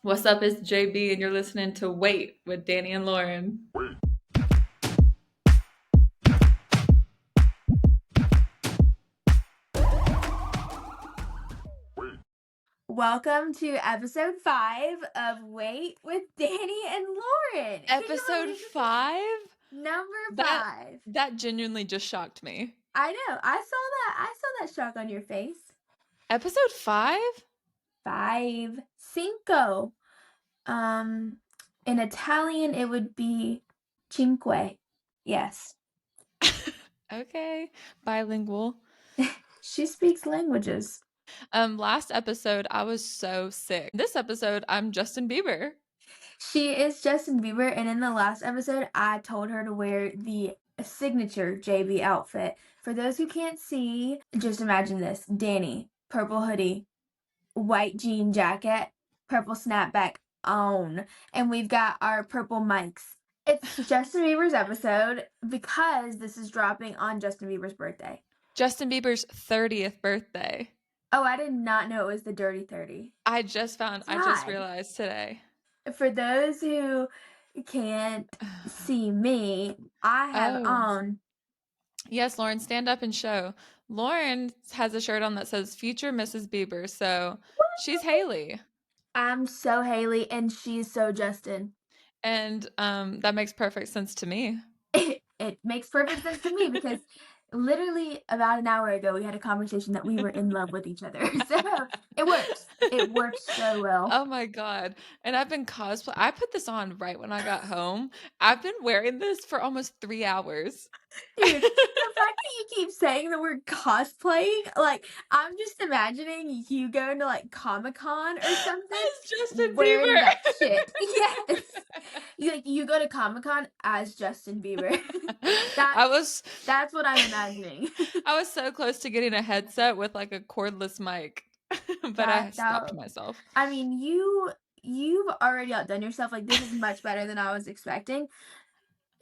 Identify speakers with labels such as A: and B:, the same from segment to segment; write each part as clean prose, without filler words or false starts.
A: What's up? It's JB, and you're listening to Wait with Danny and Lauren.
B: Welcome to episode 5 of Wait with Danny and Lauren.
A: Episode 5?
B: Number
A: That
B: 5.
A: that genuinely just shocked me.
B: I know. I saw that shock on your face.
A: Episode 5?
B: 5. Cinco. In Italian it would be cinque. Yes.
A: Okay, bilingual.
B: She speaks languages.
A: Last episode I was so sick. This episode I'm Justin Bieber.
B: She is Justin Bieber, and in the last episode, I told her to wear the signature JB outfit. For those who can't see, just imagine this. Danny, purple hoodie, white jean jacket, purple snapback on, and we've got our purple mics. It's Justin Bieber's episode because this is dropping on Justin Bieber's birthday.
A: Justin Bieber's 30th birthday.
B: Oh, I did not know it was the Dirty 30.
A: I just realized today.
B: For those who can't see me, I have on.
A: Yes, Lauren, stand up and show. Lauren has a shirt on that says Future Mrs. Bieber, so she's Haley.
B: I'm so Haley, and she's so Justin.
A: And that makes perfect sense to me.
B: It makes perfect sense to me because literally about an hour ago we had a conversation that we were in love with each other. So it works. It works so well.
A: Oh my God. And I've been cosplay. I put this on right when I got home. I've been wearing this for almost 3 hours.
B: Dude, the fact that you keep saying the word cosplaying, like, I'm just imagining you going to, like, Comic-Con or something.
A: As Justin
B: wearing
A: Bieber.
B: That shit. Yes. You go to Comic-Con as Justin Bieber. That's what I'm imagining.
A: I was so close to getting a headset with, like, a cordless mic. But I stopped myself.
B: I mean, you've already outdone yourself. Like, this is much better than I was expecting.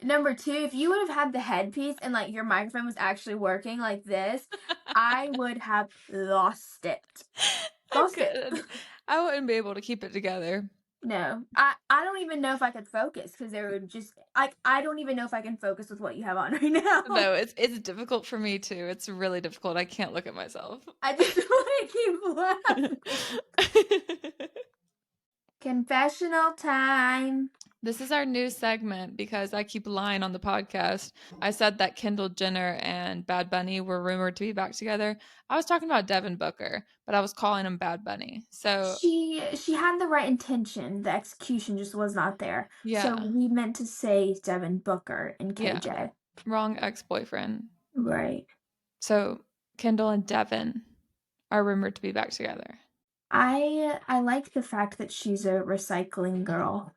B: Number 2, if you would have had the headpiece and, like, your microphone was actually working like this, I would have lost it.
A: I wouldn't be able to keep it together.
B: No. I don't even know if I could focus because there would just, like, I don't even know if I can focus with what you have on right now.
A: No, it's difficult for me too. It's really difficult. I can't look at myself.
B: I just want to keep laughing. Confessional time.
A: This is our new segment because I keep lying on the podcast. I said that Kendall Jenner and Bad Bunny were rumored to be back together. I was talking about Devin Booker, but I was calling him Bad Bunny. So
B: she had the right intention. The execution just was not there.
A: Yeah.
B: So we meant to say Devin Booker and KJ.
A: Yeah. Wrong ex-boyfriend.
B: Right.
A: So Kendall and Devin are rumored to be back together.
B: I like the fact that she's a recycling girl.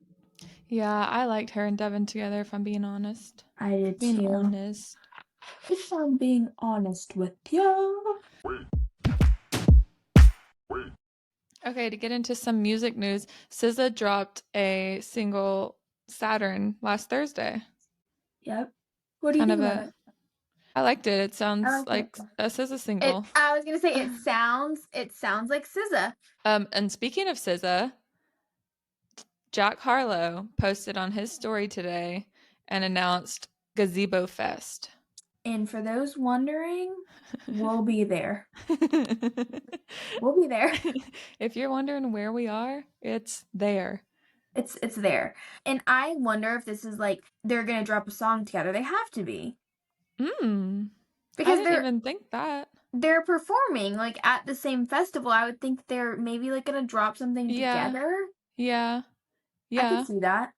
A: Yeah, I liked her and Devin together, if I'm being honest.
B: I did too.
A: Being honest.
B: If I'm being honest with you.
A: Okay, to get into some music news, SZA dropped a single, Saturn, last Thursday.
B: Yep. What do you think about it?
A: I liked it. It sounds like a SZA single.
B: I was gonna say it sounds like SZA.
A: And speaking of SZA, Jack Harlow posted on his story today and announced Gazebo Fest.
B: And for those wondering, we'll be there. We'll be there.
A: If you're wondering where we are, it's there.
B: It's there. And I wonder if this is like they're gonna drop a song together. They have to be.
A: Because I didn't even think that.
B: They're performing like at the same festival. I would think they're maybe like gonna drop something together.
A: Yeah.
B: I can see that.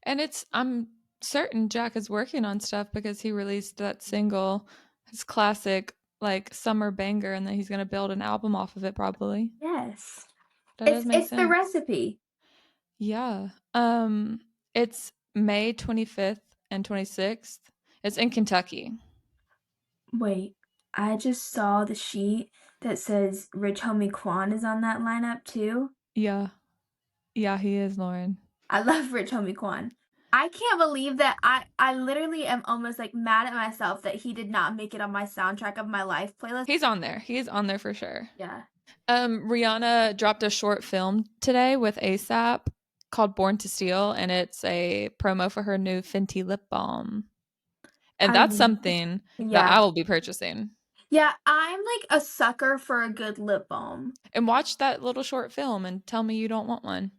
A: And I'm certain Jack is working on stuff because he released that single, his classic like summer banger, and then he's gonna build an album off of it probably.
B: Yes.
A: That
B: it's the recipe.
A: Yeah. It's May 25th and 26th. It's in Kentucky.
B: Wait, I just saw the sheet that says Rich Homie Quan is on that lineup too.
A: Yeah. Yeah, he is, Lauren.
B: I love Rich Homie Quan. I can't believe that I literally am almost like mad at myself that he did not make it on my soundtrack of my life playlist.
A: He's on there. He's on there for sure.
B: Yeah.
A: Rihanna dropped a short film today with ASAP called Born to Steal, and it's a promo for her new Fenty lip balm. And
B: I
A: that's something that
B: yeah.
A: I will be purchasing.
B: Yeah, I'm like a sucker for a good lip balm.
A: And watch that little short film and tell me you don't want one.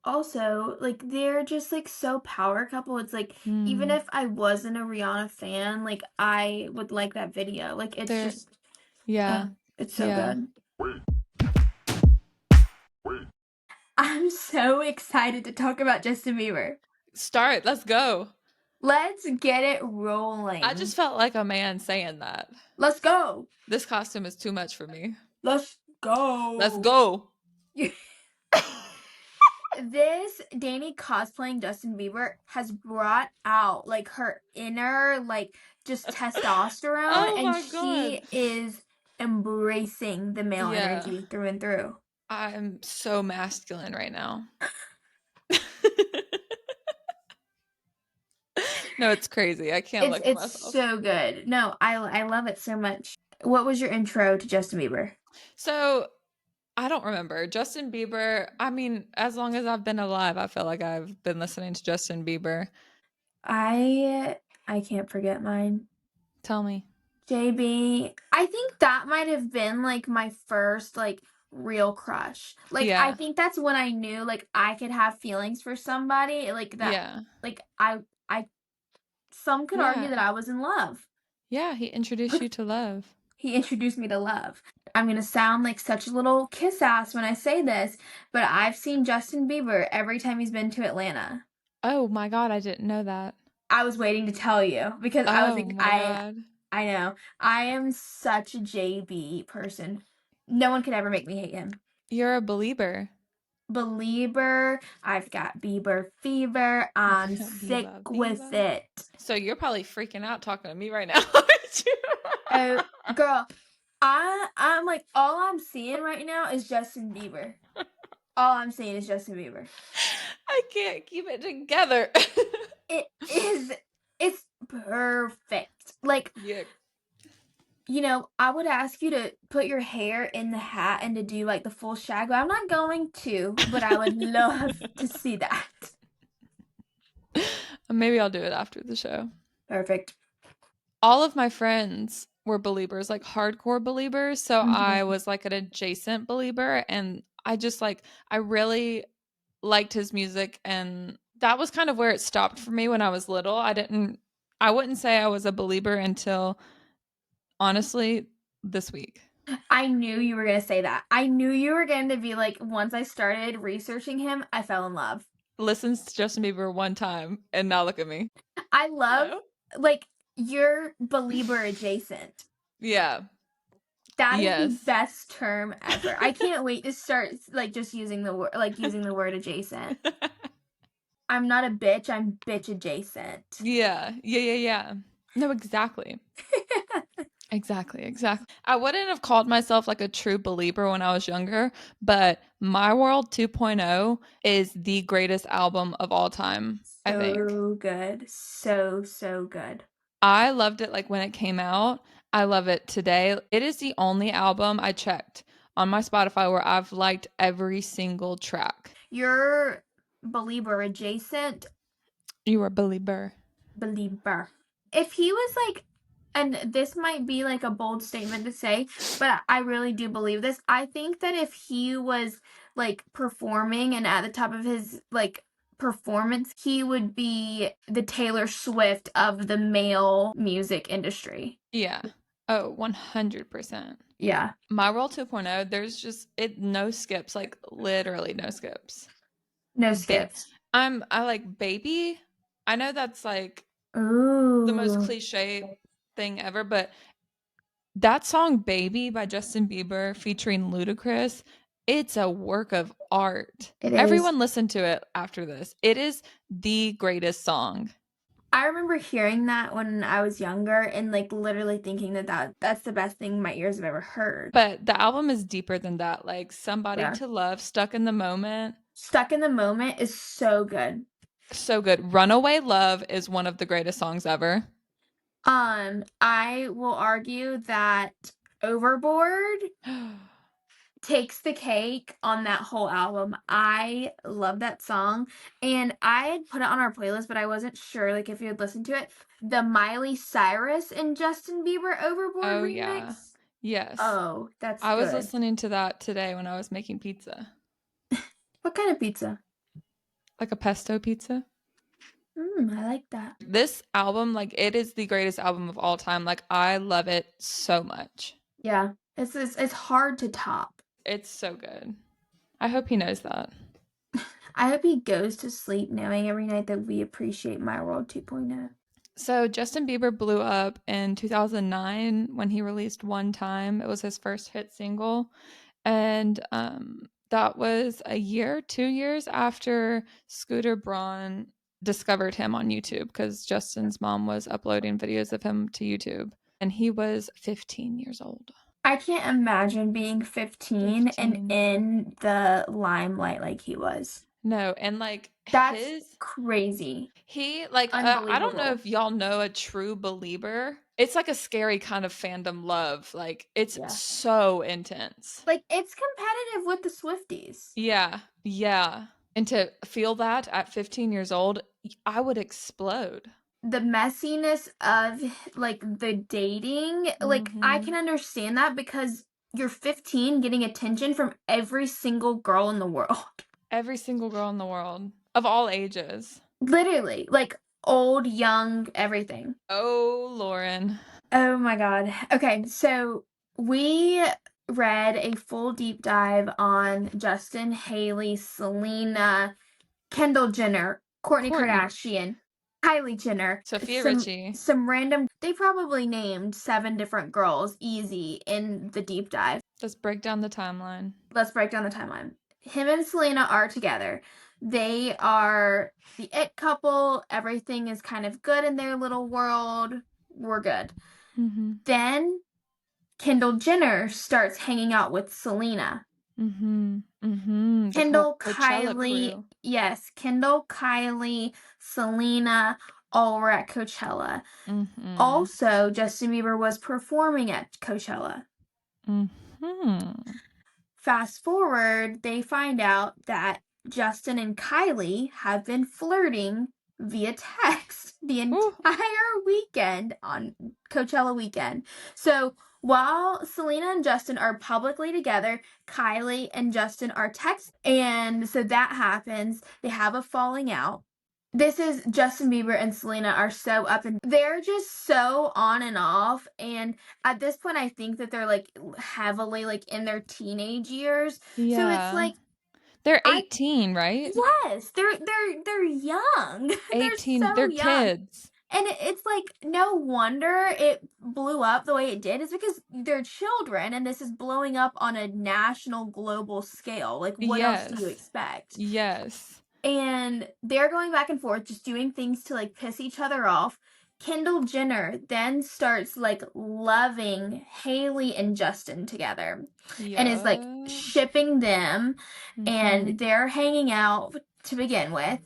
B: Also, like they're just like so power couple. It's like even
A: Mm,
B: if I wasn't a Rihanna fan, like I would like that video. Like it's
A: there,
B: just
A: yeah,
B: it's so
A: yeah.
B: good. I'm so excited to talk about Justin Bieber.
A: Start. Let's go.
B: Let's get it
A: I
B: rolling.
A: just felt like a man saying that.
B: Let's go.
A: This costume is too much for me.
B: Let's
A: Let's
B: go.
A: go.
B: This Danny cosplaying Justin Bieber has brought out like her inner like just testosterone,
A: Oh
B: and
A: my god.
B: she is embracing the male
A: Yeah.
B: energy through and through.
A: I'm so masculine right now. No, it's crazy. I can't look at
B: It's
A: myself.
B: so good. No, I love it so much. What was your intro to Justin Bieber?
A: So I don't remember. Justin Bieber, I mean, as long as I've been alive, I feel like I've been listening to Justin Bieber.
B: I can't forget mine.
A: Tell me.
B: JB. I think that might have been like my first like real crush. Like I
A: Yeah.
B: think that's when I knew like I could have feelings for somebody like that
A: Yeah.
B: like I some could argue
A: Yeah.
B: that I was in love.
A: Yeah. He introduced you to love.
B: He introduced me to love. I'm going to sound like such a little kiss ass when I say this, but I've seen Justin Bieber every time he's been to Atlanta.
A: Oh my God. I didn't know that.
B: I was waiting to tell you because I was
A: Oh
B: like
A: my God.
B: I know. I am such a JB person. No one could ever make me hate him.
A: You're a believer.
B: Belieber, I've got Bieber fever. I'm sick
A: Biba,
B: with
A: Biba.
B: it.
A: So you're probably freaking out talking to me right now, aren't you?
B: Oh, girl, I'm like all I'm seeing right now is Justin Bieber. All I'm seeing is Justin Bieber.
A: I can't keep it together.
B: It is it's perfect. Like
A: Yeah.
B: you know, I would ask you to put your hair in the hat and to do like the full shag, but I'm not going to, but I would love to see that.
A: Maybe I'll do it after the show.
B: Perfect.
A: All of my friends were believers, like hardcore believers. So I
B: Mhm.
A: was like an adjacent believer. And I just like, I really liked his music. And that was kind of where it stopped for me when I was little. I wouldn't say I was a believer until honestly this week.
B: I knew you were going to say that. I knew you were going to be like, once I started researching him, I fell in love.
A: Listens to Justin Bieber one time and now look at me.
B: I love,
A: No.
B: like, you're believer adjacent.
A: Yeah.
B: That is the
A: Yes.
B: best term ever. I can't wait to start, like, just using the word, like, using the word adjacent. I'm not a bitch, I'm bitch adjacent.
A: Yeah. Yeah. Yeah. Yeah. No, exactly. Exactly. I wouldn't have called myself like a true believer when I was younger, but My World 2.0 is the greatest album of all time, I think.
B: So good. So, so good.
A: I loved it like when it came out. I love it today. It is the only album I checked on my Spotify where I've liked every single track.
B: You're believer adjacent,
A: You are a believer.
B: believer. If he was like, and this might be like a bold statement to say, but I really do believe this. I think that if he was like performing and at the top of his like performance, he would be the Taylor Swift of the male music industry.
A: Yeah. Oh, 100%.
B: Yeah.
A: My World 2.0, there's just no skips, like literally no skips.
B: No
A: Ba-
B: skips.
A: I like Baby. I know that's like the most
B: Ooh.
A: cliche thing ever, but that song Baby by Justin Bieber featuring Ludacris, it's a work of art.
B: It is.
A: Everyone listen to it after this. It is the greatest song.
B: I remember hearing that when I was younger and like literally thinking that's the best thing my ears have ever heard.
A: But the album is deeper than that. Like Somebody
B: Yeah.
A: to Love, Stuck in the Moment,
B: Stuck in the Moment is so good.
A: so good. Runaway Love is one of the greatest songs ever.
B: I will argue that Overboard takes the cake on that whole album. I love that song, and I had put it on our playlist, but I wasn't sure, like, if you had listened to it. The Miley Cyrus and Justin Bieber Overboard
A: Oh, yeah.
B: remix.
A: Yes.
B: Oh, that's
A: I was
B: good.
A: listening to that today when I was making pizza.
B: What kind of pizza?
A: Like a pesto pizza.
B: I like that.
A: This album, like, it is the greatest album of all time. Like, I love it so much.
B: Yeah, it's hard to top.
A: It's so good. I hope he knows that.
B: I hope he goes to sleep knowing every night that we appreciate My World 2.0.
A: So Justin Bieber blew up in 2009 when he released One Time. It was his first hit single. And that was a year, 2 years after Scooter Braun discovered him on YouTube because Justin's mom was uploading videos of him to YouTube. And he was 15 years old.
B: I can't imagine being 15 and
A: 15.
B: in the limelight like he was.
A: No, and like
B: That's crazy.
A: he like I don't know
B: Unbelievable.
A: if y'all know a true believer. It's like a scary kind of fandom love. Like it's
B: Yeah.
A: so intense.
B: Like, it's competitive with the Swifties.
A: Yeah. Yeah. And to feel that at 15 years old, I would explode.
B: The messiness of, like, the dating, like, I can understand that because you're 15 getting attention from every single girl in the world.
A: Every single girl in the world of all ages.
B: Literally, like, old, young, everything.
A: Oh, Lauren.
B: Oh my God. Okay, so we read a full deep dive on Justin, Hailey, Selena, Kendall Jenner, Kourtney
A: Kourtney.
B: Kardashian, Kylie Jenner,
A: Sophia Richie.
B: some random. They probably named 7 different girls easy in the deep dive.
A: Let's break down the timeline.
B: Let's break down the timeline. Him and Selena are together. They are the it couple. Everything is kind of good in their little world. We're good. Then Kendall Jenner starts hanging out with Selena. Kendall, Kylie, yes, Kendall, Kylie, Selena, all were at Coachella. Also, Justin Bieber was performing at Coachella. Fast forward, they find out that Justin and Kylie have been flirting via text the entire weekend on Coachella weekend. So while Selena and Justin are publicly together, Kylie and Justin are texting. And so that happens. They have a falling out. This is Justin Bieber and Selena are so up and they're just so on and off. And at this point, I think that they're like heavily like in their teenage years.
A: Yeah.
B: So it's like
A: they're 18, right?
B: Yes, they're young.
A: 18,
B: they're so
A: they're
B: young.
A: kids.
B: And it's like no wonder it blew up the way it did is because they're children and this is blowing up on a national global scale. Like what else do you expect?
A: Yes.
B: And they're going back and forth, just doing things to like piss each other off. Kendall Jenner then starts like loving Hailey and Justin together and is like shipping them and they're hanging out to begin with.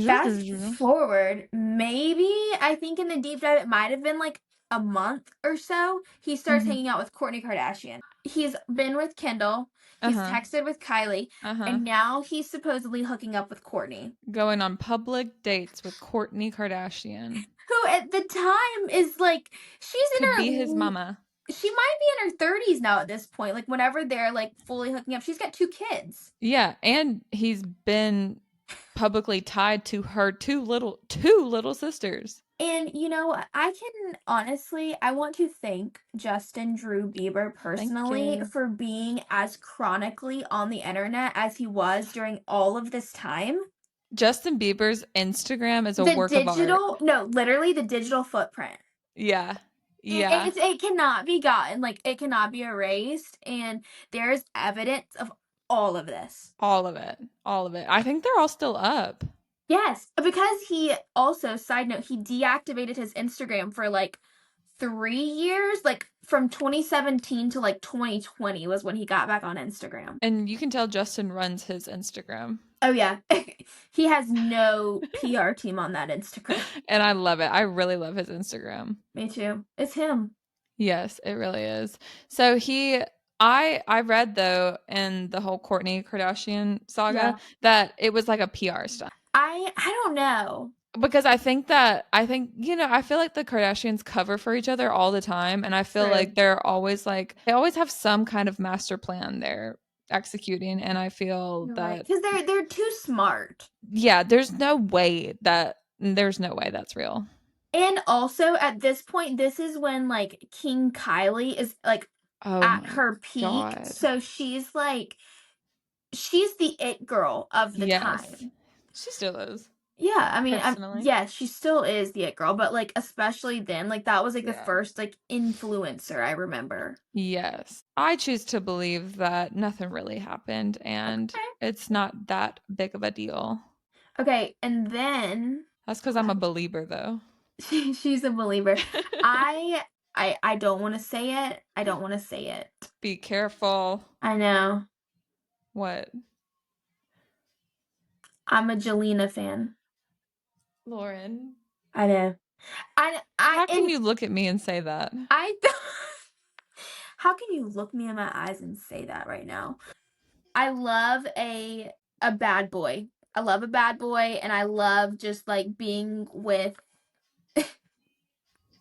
B: Fast forward, maybe I think in the deep dive it might have been like a month or so, he starts hanging out with Kourtney Kardashian. He's been with Kendall. He's texted with Kylie, and now he's supposedly hooking up with Kourtney.
A: Going on public dates with Kourtney Kardashian.
B: Who at the time is like, she's in her...
A: Could be his mama.
B: She might be in her 30s now at this point. Like, whenever they're, like, fully hooking up. She's got 2 kids.
A: Yeah, and he's been publicly tied to her two little sisters.
B: And, you know, I want to thank Justin Drew Bieber personally for being as chronically on the internet as he was during all of this time.
A: Justin Bieber's Instagram is a work of art.
B: No, literally the digital footprint.
A: Yeah.
B: Yeah. It cannot be gotten. Like, it cannot be erased. And there's evidence of all of this.
A: All of it. All of it. I think they're all still up.
B: Yes, because he also, side note, he deactivated his Instagram for like 3 years, like from 2017 to like 2020 was when he got back on Instagram.
A: And you can tell Justin runs his Instagram.
B: Oh yeah, he has no PR team on that Instagram.
A: And I love it. I really love his Instagram.
B: Me too. It's him.
A: Yes, it really is. So he I read though in the whole Kourtney Kardashian saga
B: Yeah.
A: that it was like a PR stunt.
B: I don't know.
A: Because I think, you know, I feel like the Kardashians cover for each other all the time, and I feel
B: True.
A: like they're always like they always have some kind of master plan they're executing, and I feel
B: You're right.
A: that
B: Because they're too smart.
A: yeah, there's no way that's real.
B: And also at this point, this is when like King Kylie is like
A: Oh
B: at
A: my
B: her peak.
A: God.
B: So she's the it girl of the
A: Yes.
B: time.
A: She still is,
B: Yeah, I mean,
A: personally.
B: yes, she still is the it girl, but like especially then, like that was like the
A: Yeah.
B: first like influencer I remember.
A: Yes. I choose to believe that nothing really happened and
B: Okay.
A: it's not that big of a deal.
B: Okay, and then
A: That's because I'm a believer, though.
B: she's a believer. I I don't want to say it. I don't want to say it.
A: Be careful.
B: I know.
A: What?
B: I'm a Jelena fan.
A: Lauren,
B: I know. I
A: how can
B: and
A: you look at me and say that?
B: I how can you look me in my eyes and say that right now? I love a bad boy. I love a bad boy and I love just like being with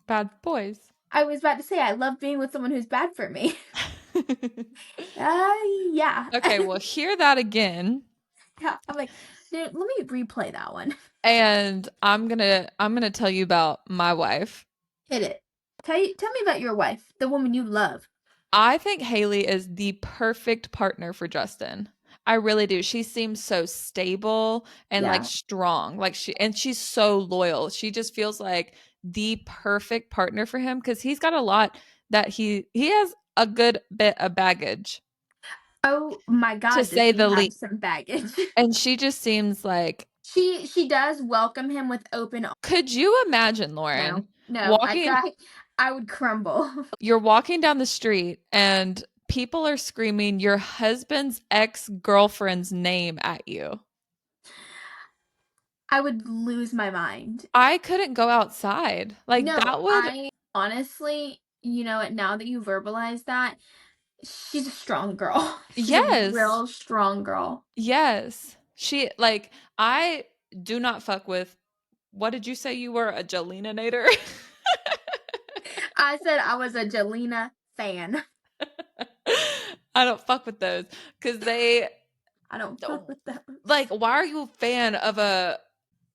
A: Bad boys.
B: I was about to say I love being with someone who's bad for me. Uh yeah.
A: Okay, well, hear that again.
B: Yeah. I'm like, dude, let me replay that one.
A: And I'm gonna tell you about my wife.
B: Hit it. Tell me about your wife, the woman you love.
A: I think Haley is the perfect partner for Justin. I really do. She seems so stable and like
B: Yeah.
A: strong. She's so loyal. She just feels like the perfect partner for him because he's got a lot that he has a good bit of baggage,
B: Oh my
A: to
B: God, does
A: say
B: he
A: the
B: have
A: least.
B: some baggage?
A: And she just seems like,
B: She does welcome him with open
A: could you imagine, Lauren,
B: no. No,
A: walking
B: I would crumble.
A: you're walking down the street and people are screaming your husband's ex-girlfriend's name at you.
B: I would lose my mind.
A: I couldn't go outside. Like
B: No,
A: that would
B: I honestly, you know what, now that you verbalize that, she's a strong girl. She's a
A: yes.
B: real strong girl.
A: Yes. She like I do not fuck with what did you say you were a Jelena Nader?
B: I said I was a Jelena fan.
A: I don't fuck with those because they
B: I don't fuck
A: don't
B: with those.
A: like why are you a fan of a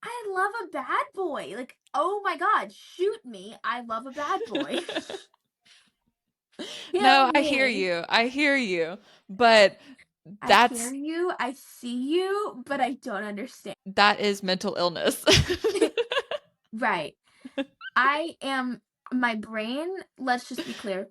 B: I love a bad boy. Like, oh my God, shoot me. I love a bad boy. Kill
A: No, I hear
B: me.
A: you. I hear you. But
B: I hear
A: that's
B: you. I see you, but I don't understand.
A: that is mental illness.
B: Right. I am my brain, let's just be clear.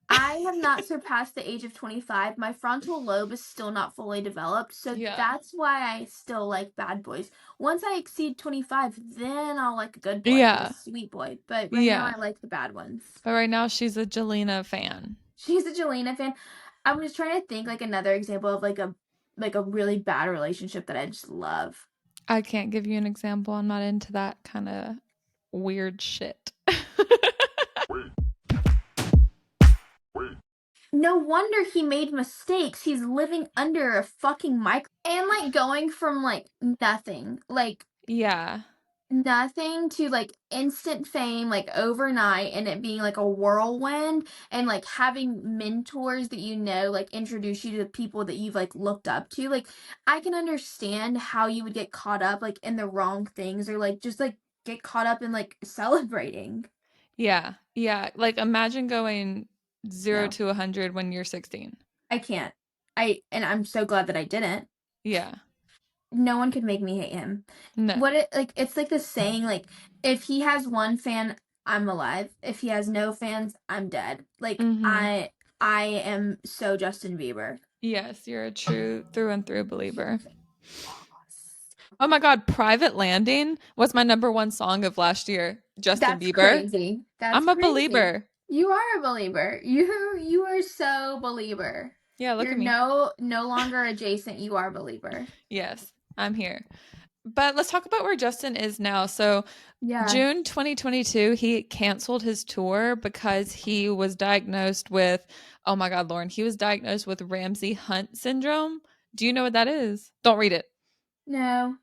B: I have not surpassed the age of 25. My frontal lobe is still not fully developed, so
A: Yeah.
B: that's why I still like bad boys. Once I exceed 25, then I'll like a good boy, like a
A: Yeah.
B: sweet boy. But right now
A: Yeah.
B: I like the bad ones.
A: But right now she's a Jelena fan.
B: She's a Jelena fan. I'm just trying to think like another example of like a really bad relationship that I just love.
A: I can't give you an example. I'm not into that kind of weird shit.
B: No wonder he made mistakes. He's living under a fucking mic and like going from
A: Yeah.
B: nothing to like instant fame like overnight and it being like a whirlwind and like having mentors that you know like introduce you to people that you've like looked up to. Like I can understand how you would get caught up like in the wrong things or like just like get caught up in like celebrating.
A: Yeah. Yeah. Like imagine going 0
B: No,
A: to 100 when you're 16.
B: I can't. And I'm so glad that I didn't.
A: Yeah.
B: No one could make me hate him.
A: No.
B: What it like it's like the saying like if he has one fan, I'm alive. If he has no fans, I'm dead. Like
A: Mhm.
B: I am so Justin Bieber.
A: Yes, you're a true through and through believer. Oh my God, Private Landing was my number one song of last year. Justin
B: That's
A: Bieber.
B: crazy. That's
A: I'm a
B: crazy.
A: believer.
B: You are a believer. You are so believer.
A: Yeah, look
B: You're
A: at me.
B: no longer adjacent, you are believer.
A: Yes, I'm here. But let's talk about where Justin is now. So,
B: Yeah.
A: June 2022, he canceled his tour because he was diagnosed with, oh my God, Lauren, he was diagnosed with Ramsay Hunt syndrome. Do you know what that is? Don't read it.
B: No.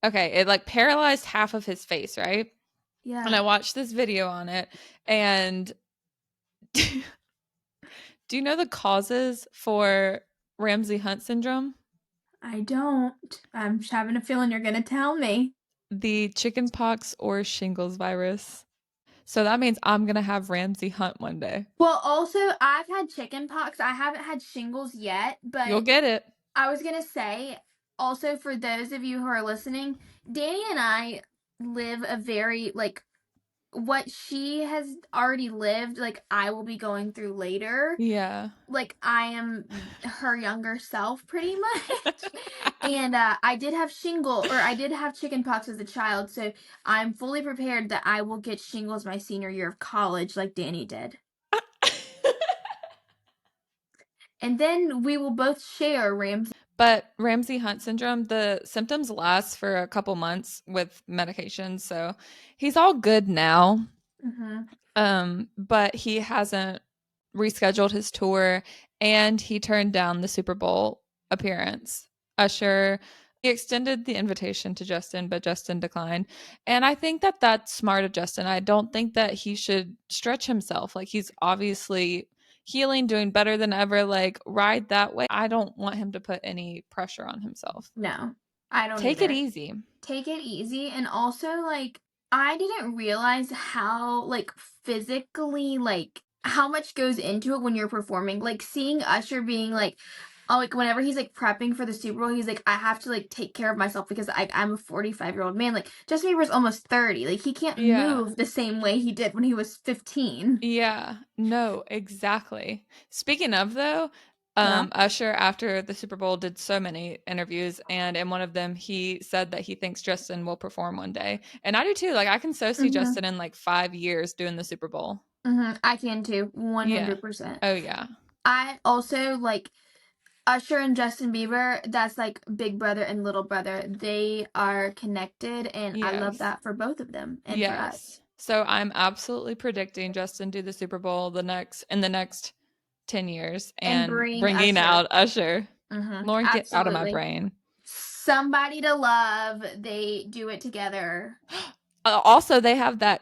A: Okay, it like paralyzed half of his face, right? And
B: Yeah.
A: I watched this video on it. And do you know the causes for Ramsay Hunt syndrome?
B: I don't. I'm just having a feeling you're gonna tell me.
A: The chickenpox or shingles virus. So that means I'm going to have Ramsay Hunt one day.
B: Well, also, I've had chicken pox. I haven't had shingles yet,
A: You'll
B: but
A: get it.
B: I was gonna say, also for those of you who are listening, Danny and I live a very like what she has already lived, like I will be going through later.
A: Yeah.
B: Like I am her younger self pretty much. And I did have I did have chicken pox as a child, so I'm fully prepared that I will get shingles my senior year of college like Danny did. And then we will both share Ramsey.
A: But Ramsay Hunt syndrome, the symptoms last for a couple months with medication. So he's all good now.
B: Mm-hmm.
A: But he hasn't rescheduled his tour and he turned down the Super Bowl appearance. Usher he extended the invitation to Justin, but Justin declined. And I think that that's smart of Justin. I don't think that he should stretch himself. Like he's obviously healing, doing better than ever. Like ride that way. I don't want him to put any pressure on himself.
B: No, I don't
A: Take it
B: either.
A: easy.
B: Take it easy, and also like I didn't realize how like physically like how much goes into it when you're performing. Like seeing Usher being like oh like whenever he's like prepping for the Super Bowl, he's like I have to like take care of myself because I'm a 45-year-old man. Like Justin Bieber's almost 30. Like he can't
A: Yeah.
B: move the same way he did when he was 15.
A: Yeah, no, exactly. Speaking of though,
B: Yeah.
A: Usher after the Super Bowl did so many interviews, and in one of them he said that he thinks Justin will perform one day, and I do too. Like I can so see
B: Mhm.
A: Justin in like 5 years doing the Super Bowl.
B: Mhm. I can too.
A: Yeah.
B: 100%.
A: Oh yeah.
B: I also like Usher and Justin Bieber, that's like big brother and little brother. They are connected, and I love
A: Yes.
B: that for both of them and for us.
A: Yes. So I'm absolutely predicting Justin do the Super Bowl the next 10 years
B: And
A: and
B: bring
A: bringing
B: Usher.
A: out Usher. Lauren, get out of my
B: Absolutely.
A: brain.
B: Somebody to love. They do it together.
A: Also, they have that.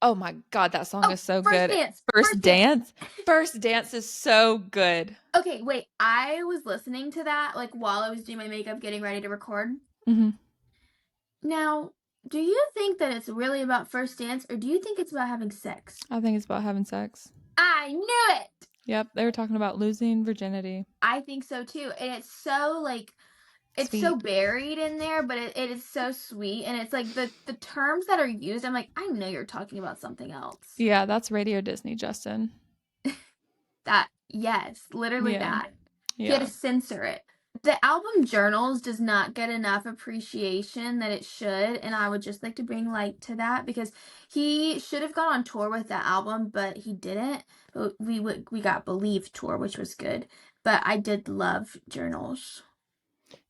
A: Oh my God, that song
B: Oh,
A: is so
B: first
A: good.
B: dance.
A: First
B: First dance.
A: Dance. First Dance is so good.
B: Okay, wait. I was listening to that like while I was doing my makeup, getting ready to record.
A: Hmm.
B: Now, do you think that it's really about first dance, or do you think it's about having sex?
A: I think it's about having sex.
B: I knew it.
A: Yep, they were talking about losing virginity.
B: I think so too. And it's so like it's so
A: Sweet.
B: buried in there, but it is so sweet. And it's like the terms that are used, I'm like, I know you're talking about something else.
A: Yeah, that's Radio Disney, Justin.
B: That yes, literally
A: Yeah.
B: that. He had to
A: Yeah.
B: censor it. The album Journals does not get enough appreciation that it should, and I would just like to bring light to that because he should have gone on tour with that album, but he didn't. But we got Believe tour, which was good. But I did love Journals.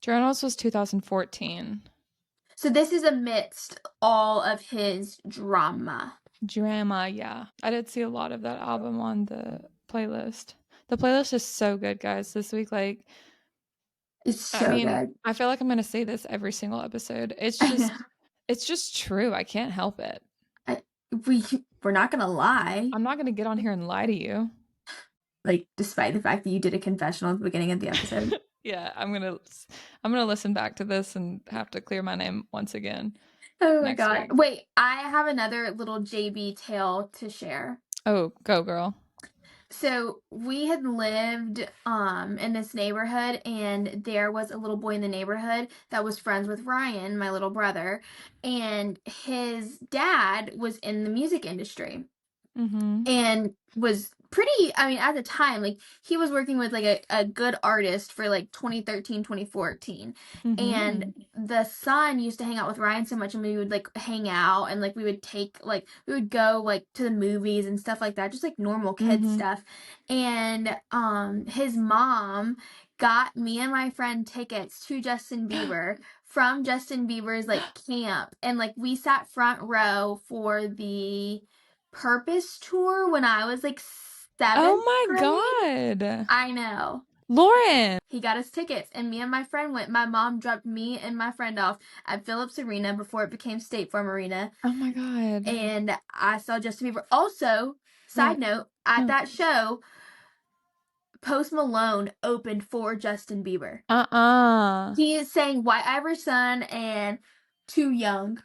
A: Journals was 2014.
B: So this is amidst all of his drama.
A: Drama, yeah. I did see a lot of that album on the playlist. The playlist is so good, guys. This week, like,
B: It's
A: I
B: so
A: mean,
B: good.
A: I feel like I'm gonna say this every single episode.
B: I know.
A: It's just true. I can't help it.
B: I, we we're not gonna lie.
A: I'm not gonna get on here and lie to you.
B: Like, despite the fact that you did a confessional at the beginning of the episode.
A: Yeah, I'm gonna listen back to this and have to clear my name once again
B: Oh my
A: next
B: god.
A: week.
B: Wait, I have another little JB tale to share.
A: Oh, go girl.
B: So we had lived in this neighborhood, and there was a little boy in the neighborhood that was friends with Ryan, my little brother, and his dad was in the music industry
A: Mm-hmm.
B: and was pretty, I mean, at the time, like he was working with like a good artist for like 2013, 2014.
A: Mm-hmm.
B: And the son used to hang out with Ryan so much, and we would like hang out, and like we would take like we would go like to the movies and stuff like that, just like normal kid
A: Mm-hmm.
B: stuff. And his mom got me and my friend tickets to Justin Bieber from Justin Bieber's like camp, and like we sat front row for the Purpose tour when I was like
A: Oh
B: 7th
A: my
B: grade.
A: God.
B: I know.
A: Lauren.
B: He got us tickets, and me and my friend went. My mom dropped me and my friend off at Phillips Arena before it became State Farm Arena,
A: Oh my God.
B: and I saw Justin Bieber. Also, side
A: What?
B: note, at
A: Huh.
B: that show, Post Malone opened for Justin Bieber. He sang White Iverson and Too Young.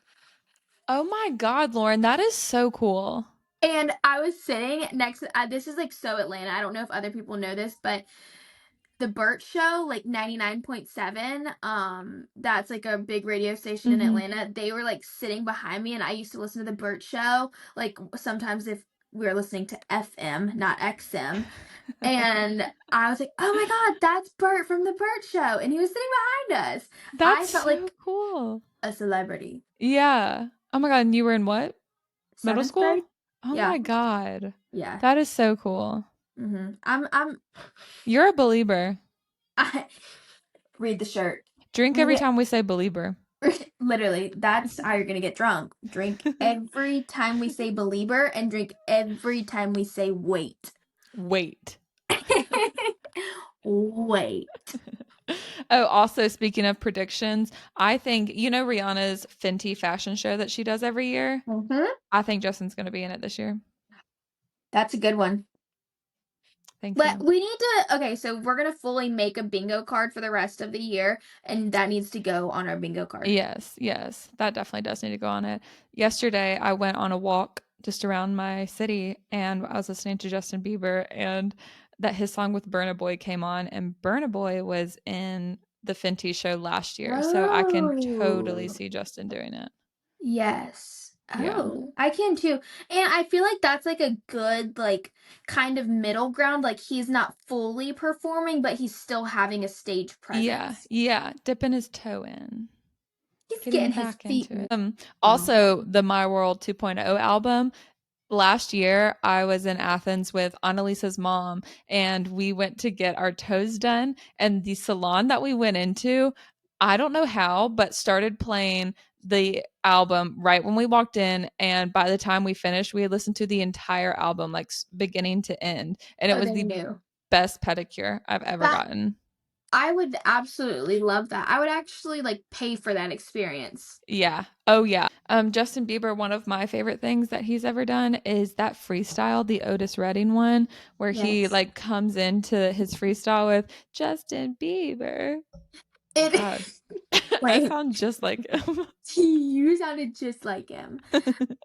A: Oh my God, Lauren, that is so cool.
B: And I was sitting next to, this is like so Atlanta. I don't know if other people know this, but the Burt Show, like 99.7, that's like a big radio station in Atlanta. They were like sitting behind me, and I used to listen to the Burt Show. Like sometimes if we were listening to FM, not XM. And I was like, oh my God, that's Burt from the Burt Show. And he was sitting behind us.
A: That's
B: I felt
A: so
B: like
A: cool.
B: a celebrity.
A: Yeah. Oh my God, and you were in what? Middle
B: 7th
A: school?
B: grade?
A: Oh
B: Yeah.
A: my God.
B: Yeah.
A: That is so cool. You're a believer.
B: Read the shirt.
A: Drink every time we say believer.
B: Literally, that's how you're gonna get drunk. Drink every time we say believer, and drink every time we say wait.
A: Wait.
B: Wait.
A: Oh, also speaking of predictions, I think Rihanna's Fenty fashion show that she does every year. I think Justin's going to be in it this year.
B: That's a good one.
A: Thank you.
B: We need to. Okay, so we're gonna fully make a bingo card for the rest of the year, and that needs to go on our bingo card.
A: Yes, that definitely does need to go on it. Yesterday, I went on a walk just around my city, and I was listening to Justin Bieber, and that his song with Burna Boy came on, and Burna Boy was in the Fenty show last year, so I can totally see Justin doing it.
B: Yes.
A: Yeah.
B: Oh, I can too. And I feel like that's like a good, like, kind of middle ground. Like, he's not fully performing, but he's still having a stage presence.
A: Yeah, dipping his toe in.
B: He's getting his feet
A: into it. Also, the My World 2.0 album. Last year, I was in Athens with Annalisa's mom, and we went to get our toes done. And the salon that we went into, I don't know how, but started playing the album right when we walked in. And by the time we finished, we had listened to the entire album, like beginning to end. And it was the best pedicure I've ever gotten.
B: I would absolutely love that. I would actually like pay for that experience.
A: Yeah. Oh yeah. Justin Bieber, one of my favorite things that he's ever done is that freestyle, the Otis Redding one, where he like comes into his freestyle with Justin Bieber. I sound just like him.
B: You sounded just like him.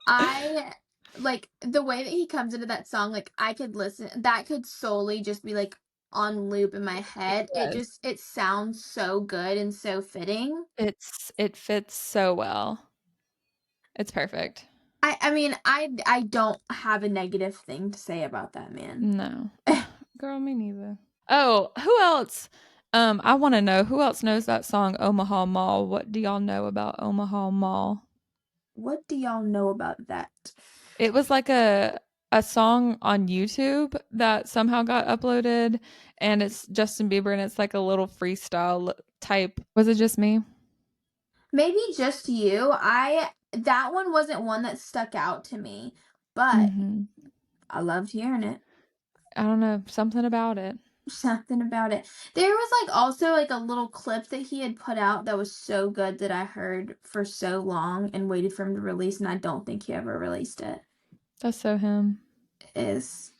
B: I like the way that he comes into that song, like I could listen, that could solely just be like on loop in my head. It sounds so good and so fitting.
A: It fits so well. It's perfect.
B: I mean, I don't have a negative thing to say about that man.
A: No. Girl, me neither. Oh, who else? I want to know who else knows that song Omaha Mall. What do y'all know about Omaha Mall?
B: What do y'all know about that?
A: It was like a song on YouTube that somehow got uploaded, and it's Justin Bieber, and it's like a little freestyle type. Was it just me?
B: Maybe just you. That one wasn't one that stuck out to me, but I loved hearing it.
A: I don't know, something about it.
B: Something about it. There was like also like a little clip that he had put out that was so good that I heard for so long and waited for him to release, and I don't think he ever released it.
A: That's so him.
B: This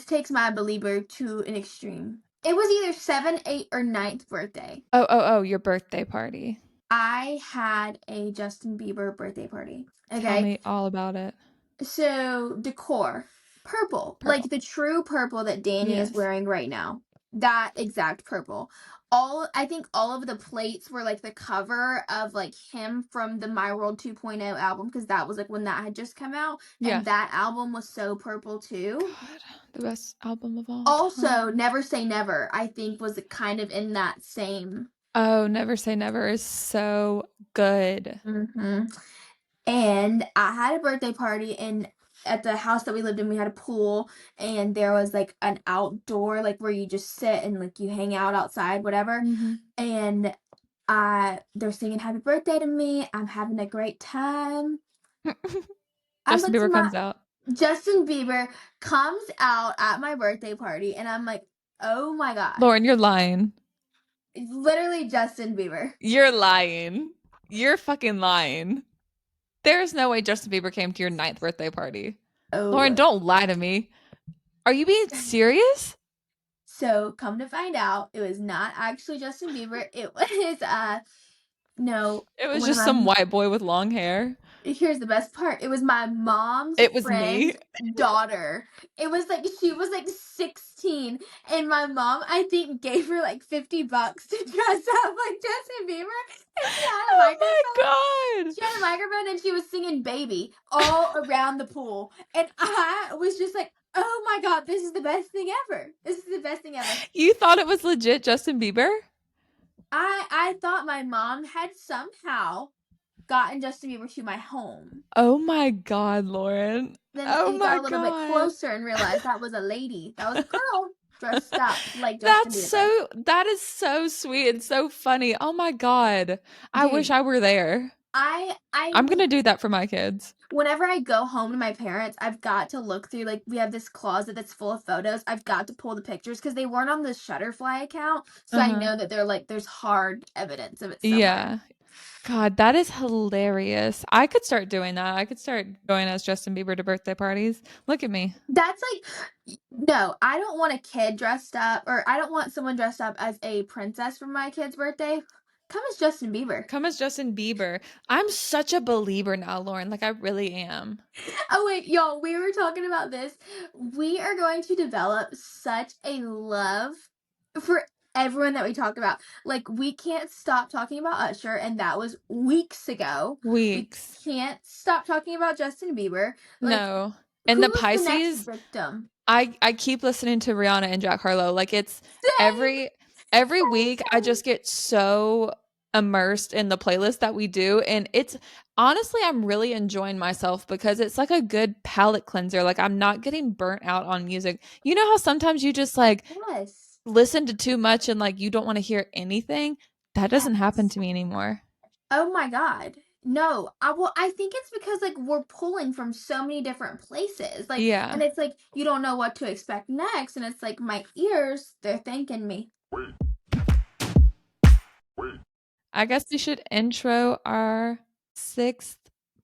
B: takes my believer to an extreme. It was either 7th, 8th, or 9th birthday.
A: Oh, your birthday party.
B: I had a Justin Bieber birthday party. Okay.
A: Tell me all about it.
B: So, decor. Purple. Like the true purple that Danny is wearing right now. That exact purple. I think all of the plates were like the cover of like him from the My World 2.0 album, because that was like when that had just come out. And that album was so purple too.
A: God, the best album of all
B: Also,
A: time.
B: Never Say Never, I think, was kind of in that same.
A: Oh, Never Say Never is so good.
B: And I had a birthday party, and at the house that we lived in, we had a pool, and there was like an outdoor, like where you just sit and like you hang out outside, whatever. And They're singing happy birthday to me. I'm having a great time. I
A: Justin
B: look to
A: Bieber
B: my
A: comes out.
B: Justin Bieber comes out at my birthday party, and I'm like, oh my God.
A: Lauren, you're lying.
B: It's literally Justin Bieber.
A: You're lying. You're fucking lying. There's no way Justin Bieber came to your 9th birthday party. Lauren,
B: Oh.
A: don't lie to me. Are you being serious?
B: So come to find out, it was not actually Justin Bieber. It was no,
A: It was
B: one of
A: just some
B: my
A: white boy with long hair.
B: here's the best part. It was my mom's
A: It was me.
B: friend's daughter. It was like she was like 16, and my mom, I think, gave her like $50 to dress up like Justin Bieber. And she had a
A: Oh
B: microphone.
A: my God.
B: She had a microphone and she was singing Baby all around the pool. And I was just like, oh my God, this is the best thing ever. This is the best thing ever.
A: You thought it was legit Justin Bieber?
B: I thought my mom had somehow gotten Justin Bieber to my home.
A: Oh my God, Lauren.
B: Then
A: Oh
B: it got
A: my
B: a little bit
A: God.
B: closer and realized that was a lady. That was a girl dressed up like Justin Bieber.
A: That is so sweet and so funny. Oh my God. I wish
B: Dude,
A: I were there.
B: I
A: I'm gonna do that for my kids.
B: whenever I go home to my parents, I've got to look through, like, we have this closet that's full of photos. I've got to pull the pictures because they weren't on the Shutterfly account. So I
A: Uh-huh.
B: know that they're like, there's hard evidence of it somewhere.
A: Yeah. God, that is hilarious. I could start doing that. I could start going as Justin Bieber to birthday parties. Look at me.
B: That's like, no, I don't want a kid dressed up, or I don't want someone dressed up as a princess for my kid's birthday. Come as Justin Bieber.
A: Come as Justin Bieber. I'm such a believer now, Lauren. Like I really am.
B: Oh wait, y'all, we were talking about this. We are going to develop such a love for everyone that we talk about. Like, we can't stop talking about Usher, and that was weeks ago. We
A: Weeks.
B: can't stop talking about Justin Bieber. Like,
A: No. And the
B: who's the next
A: Pisces,
B: victim?
A: I keep listening to Rihanna and Jack Harlow. Like it's
B: Same,
A: every week I
B: same.
A: just get so immersed in the playlist that we do, and it's honestly I'm really enjoying myself because it's like a good palate cleanser. Like I'm not getting burnt out on music. You know how sometimes you just like
B: Yes.
A: listen to too much and like you don't want to hear anything? That doesn't happen
B: Yes.
A: to me anymore.
B: Oh my God. No, I think it's because like we're pulling from so many different places. Like,
A: Yeah.
B: and it's like you don't know what to expect next, and it's like my ears, they're thanking me.
A: I guess we should intro our 6th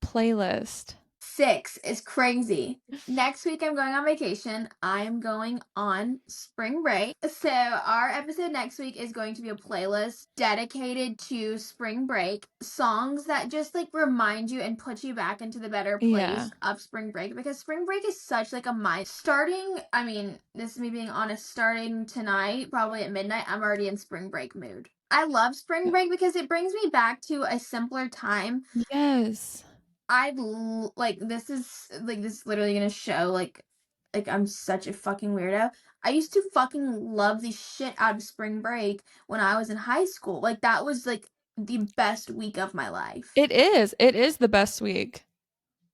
A: playlist.
B: 6 is crazy. Next week I'm going on vacation. I'm going on spring break. So our episode next week is going to be a playlist dedicated to spring break. Songs that just like remind you and put you back into the better
A: Yeah.
B: place of spring break, because spring break is such like a mind starting, I mean, this is me being honest, starting tonight, probably at midnight, I'm already in spring break mood. I love spring break because it brings me back to a simpler time.
A: Yes.
B: Like, this is literally gonna show like I'm such a fucking weirdo. I used to fucking love the shit out of spring break when I was in high school. Like, that was like the best week of my life.
A: It is. It is the best week.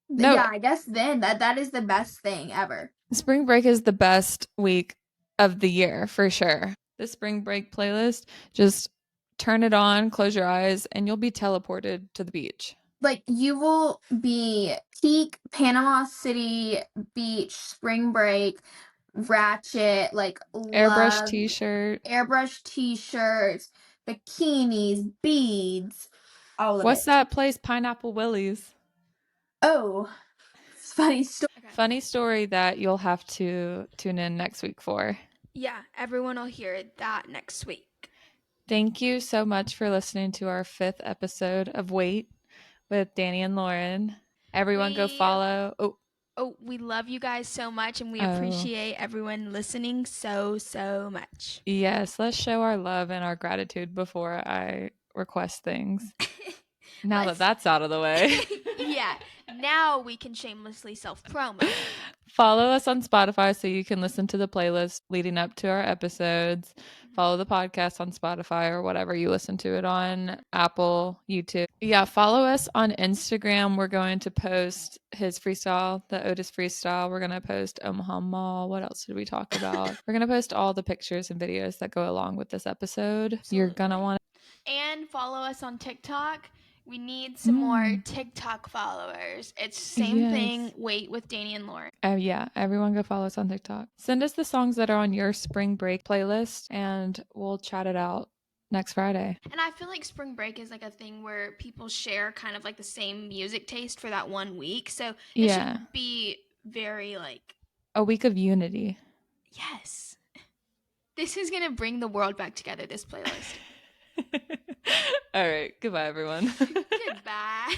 A: No,
B: Yeah, I guess then that is the best thing ever.
A: spring break is the best week of the year for sure. The spring break playlist, just turn it on, close your eyes, and you'll be teleported to the beach.
B: Like, you will be peak Panama City Beach spring break ratchet, like,
A: Airbrush
B: love
A: t-shirt.
B: airbrush t-shirts, bikinis, beads, all of
A: What's
B: it.
A: that place? Pineapple Willie's.
B: Oh, funny story.
C: Okay.
A: Funny story that you'll have to tune in next week for.
C: Yeah, everyone will hear that next week.
A: Thank you so much for listening to our 5th episode of Wait with Danny and Lauren. Everyone go follow.
C: Oh, we love you guys so much, and we
A: Oh.
C: appreciate everyone listening so much.
A: Yes, let's show our love and our gratitude before I request things. Now that
C: Let's-
A: that's out of the way.
C: Yeah, now we can shamelessly self-promo.
A: Follow us on Spotify so you can listen to the playlist leading up to our episodes. Follow the podcast on Spotify or whatever you listen to it on, Apple, YouTube. Yeah, follow us on Instagram. We're going to post his freestyle, the Otis freestyle. We're going to post Omaha Mall. What else did we talk about? We're going to post all the pictures and videos that go along with this episode. You're going to want
C: And follow us on TikTok. We need some more TikTok followers. It's same thing.
A: Yes.
C: Wait with Danny and Lauren.
A: Yeah, everyone go follow us on TikTok. Send us the songs that are on your spring break playlist and we'll chat it out next Friday.
C: And I feel like spring break is like a thing where people share kind of like the same music taste for that 1 week. So it should be very like
A: a week of unity.
C: Yes. This is going to bring the world back together, this playlist.
A: All right. Goodbye, everyone.
C: Goodbye.